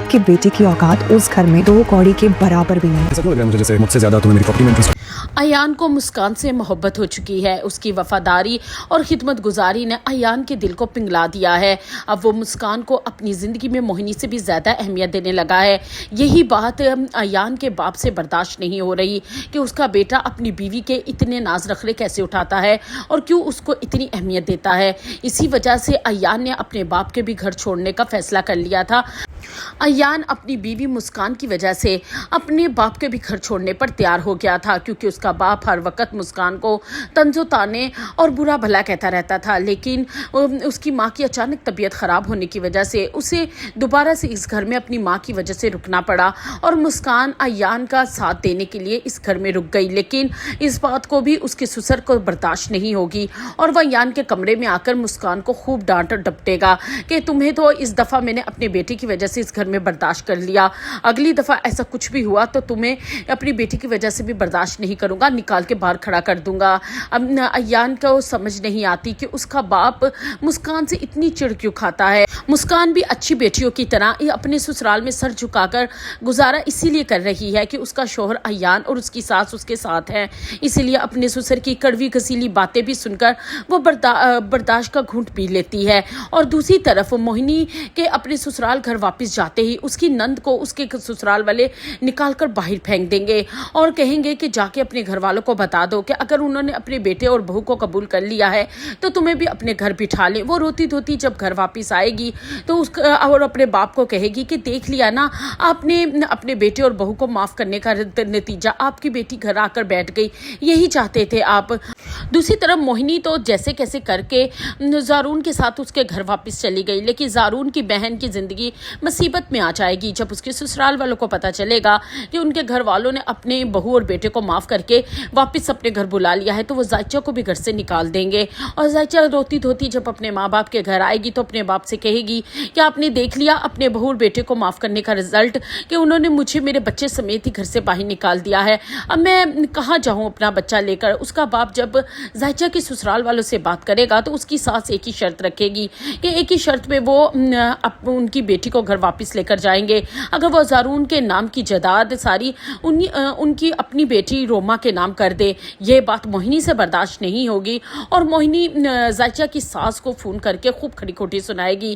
आपके बेटे की औकात उस घर में 2 कौड़ी के बराबर भी नहीं। ऐसा क्यों लग रहा है मुझे जैसे मुझसे ज्यादा तुम्हें मेरी प्रॉपर्टी में इंटरेस्ट? अयान को मुस्कान से मोहब्बत हो चुकी है। उसकी वफादारी और खिदमत गुजारी ने अयान के दिल को पिघला दिया है। अब वो मुस्कान को अपनी ज़िंदगी में मोहिनी से भी ज़्यादा अहमियत देने लगा है। यही बात अयान के बाप से बर्दाश्त नहीं हो रही कि उसका बेटा अपनी बीवी के इतने नाज नखरे कैसे उठाता है और क्यों उसको इतनी अहमियत देता है। इसी वजह से अयान ने अपने बाप के भी घर छोड़ने का फैसला कर लिया था। अयान अपनी बीवी मुस्कान की वजह से अपने बाप के भी घर छोड़ने पर तैयार हो गया था, क्योंकि उसका बाप हर वक्त मुस्कान को तंजो ताने और बुरा भला कहता रहता था। लेकिन उसकी माँ की अचानक तबीयत ख़राब होने की वजह से उसे दोबारा से इस घर में अपनी माँ की वजह से रुकना पड़ा और मुस्कान अयान का साथ देने के लिए इस घर में रुक गई। लेकिन इस बात को भी उसके ससुर को बर्दाश्त नहीं होगी और वह अयान के कमरे में आकर मुस्कान को खूब डांट डपटेगा कि तुम्हें तो इस दफ़ा मैंने अपने बेटे की वजह से इस घर में बर्दाश्त कर लिया, अगली दफ़ा ऐसा कुछ भी हुआ तो तुम्हें अपनी बेटी की वजह से भी बर्दाश्त नहीं करूँगा, निकाल के बाहर खड़ा कर दूंगा। अब अयान को समझ नहीं आती कि उसका बाप मुस्कान से इतनी चिढ़ क्यों खाता है। मुस्कान भी अच्छी बेटियों की तरह अपने ससुराल में सर झुकाकर गुजारा इसीलिए कर रही है कि उसका शौहर अयान और उसकी सास उसके साथ हैं। इसीलिए अपने ससुर की कड़वी घसीली बातें भी सुनकर वो बर्दाश्त का घूंट पी लेती है। और दूसरी तरफ मोहिनी के अपने ससुराल घर वापस जाते ही उसकी नंद को उसके ससुराल वाले निकाल कर बाहर फेंक देंगे और कहेंगे कि जाके अपने घर वालों को बता दो कि अगर उन्होंने अपने बेटे और बहू को कबूल कर लिया है तो तुम्हें भी अपने घर बिठा लें। वो रोती धोती जब घर वापस आएगी तो उसका और अपने बाप को कहेगी कि देख लिया ना, आपने अपने बेटे और बहू को माफ़ करने का नतीजा आपकी बेटी घर आकर बैठ गई, यही चाहते थे आप। दूसरी तरफ मोहिनी तो जैसे कैसे करके ज़ारून के साथ उसके घर वापस चली गई, लेकिन ज़ारून की बहन की ज़िंदगी मुसीबत में आ जाएगी जब उसके ससुराल वालों को पता चलेगा कि उनके घर वालों ने अपने बहू और बेटे को माफ़ करके वापस अपने घर बुला लिया है। तो वो जायचा को भी घर से निकाल देंगे और जायचा रोती धोती जब अपने माँ बाप के घर आएगी तो अपने बाप से कहेगी कि आपने देख लिया अपने बहू और बेटे को माफ़ करने का रिजल्ट कि उन्होंने मुझे मेरे बच्चे समेत ही घर से बाहर निकाल दिया है। अब मैं कहाँ जाऊँ अपना बच्चा लेकर। उसका बाप जब जायचा के ससुराल वालों से बात करेगा तो उसकी सास एक ही शर्त रखेगी कि एक ही शर्त पे वो उनकी बेटी को घर वापस लेकर जाएंगे अगर वो ज़ारून के नाम की जायदाद सारी उनकी अपनी बेटी रोमा के नाम कर दे। ये बात मोहिनी से बर्दाश्त नहीं होगी और मोहिनी जायचा की सास को फ़ोन करके खूब खड़ी खोटी सुनाएगी।